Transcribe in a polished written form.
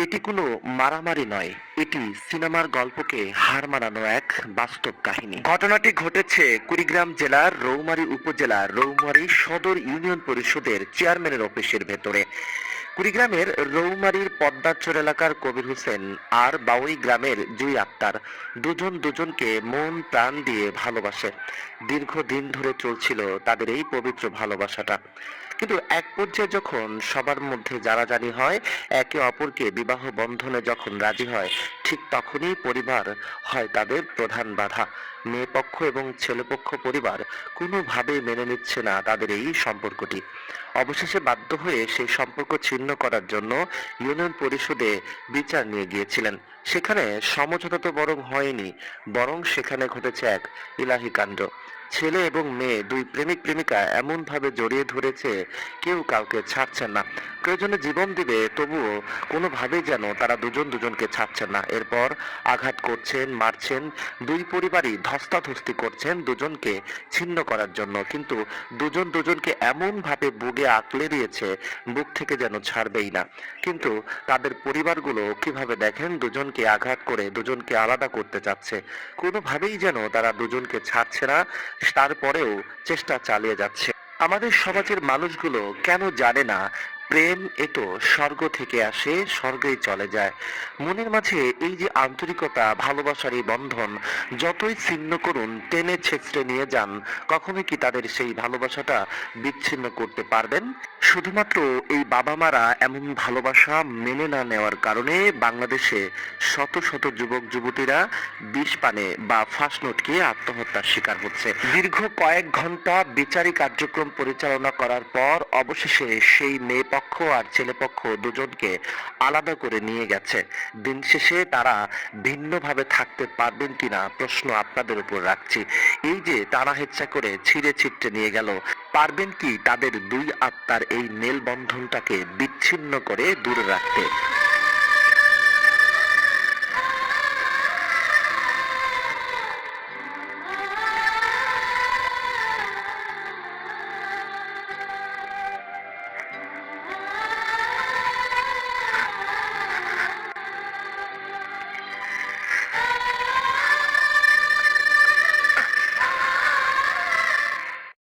এটি কোনো মারামারি নয়, এটি সিনেমার গল্পকে হার মানানো এক বাস্তব কাহিনী। ঘটনাটি ঘটেছে কুড়িগ্রাম জেলার রৌমারী উপজেলার রৌমারী সদর ইউনিয়ন পরিষদের চেয়ারম্যানের অফিসের ভেতরে। কুড়িগ্রামের রৌমারীর পদ্মারচর এলাকার কবির হোসেন আর বাউই গ্রামের জুই আক্তার দুজন দুজনকে মন প্রাণ দিয়ে ভালোবাসে। দীর্ঘদিন ধরে চলছিল তাদের এই পবিত্র ভালোবাসাটা। কিন্তু এক পর্যায়ে যখন সবার মধ্যে জানাজানি হয়, একে অপরকে বিবাহ বন্ধনে যখন রাজি হয়, ঠিক তখনই পরিবার হয় তাদের প্রধান বাধা। মেয়ে পক্ষ এবং ছেলেপক্ষ পরিবার কোনোভাবেই মেনে নিচ্ছে না তাদের এই সম্পর্কটি। অবশেষে বাধ্য হয়ে সেই সম্পর্ক ছিন্ন করার জন্য ইউনিয়ন পরিষদে বিচার নিয়ে গিয়েছিলেন। সেখানে সমঝোতা তো বরং হয়নি, বরং সেখানে ঘটেছে এক ইলাহি কাণ্ড। ছেলে এবং মেয়ে দুই প্রেমিক প্রেমিকা এমন ভাবে জড়িয়ে ধরেছে, কেউ কাউকে ছাড়ছেন না। প্রয়োজনে জীবন দিবে, তবুও কোনোভাবেই যেন তারা দুজন দুজনকে ছাড়ছেন না। এরপর আঘাত করছেন, মারছেন, দুই পরিবারই ধস্তাধস্তি করছেন দুজনকে ছিন্ন করার জন্য। কিন্তু দুজন দুজনকে এমন ভাবে বুকে আঁকড়ে দিয়েছে, বুক থেকে যেন ছাড়বেই না। কিন্তু তাদের পরিবারগুলো কিভাবে দেখেন দুজনকে আঘাত করে দুজনকে আলাদা করতে চাচ্ছে, কোনোভাবেই যেন তারা দুজনকে ছাড়ছে না, তারপরেও চেষ্টা চালিয়ে যাচ্ছে। আমাদের সমাজের মানুষগুলো কেন জানে না প্রেম এ তো স্বর্গ থেকে আসে, স্বর্গেই চলে যায়। মনের মাঝে এই যে আন্তরিকতা, ভালোবাসার এই বন্ধন, যতই ছিন্ন করুন, টেনে ছেঁচড়ে নিয়ে যান, কখনোই কি তাদের সেই ভালোবাসাটা বিচ্ছিন্ন করতে পারবেন? শুধুমাত্র এই বাবা মারা এমন ভালোবাসা মেনে না নেওয়ার কারণে বাংলাদেশে শত শত যুবক যুবতীরা বিষ পানে বা ফাঁস লটকে আত্মহত্যার শিকার হচ্ছে। দীর্ঘ কয়েক ঘন্টা বিচারিক কার্যক্রম পরিচালনা করার পর অবশেষে সেই মেয়ে পক্ষ আর ছেলে পক্ষ দুজনকে আলাদা করে নিয়ে গেছে। দিন শেষে তারা ভিন্নভাবে থাকতে পারবেন কিনা প্রশ্ন আপনাদের উপর রাখছি। এই যে টানা হেচ্ছা করে ছিঁড়ে ছিটতে নিয়ে গেল, পারবেন কি তাদের দুই আত্মার এই মেলবন্ধনটাকে বিচ্ছিন্ন করে দূরে রাখতে?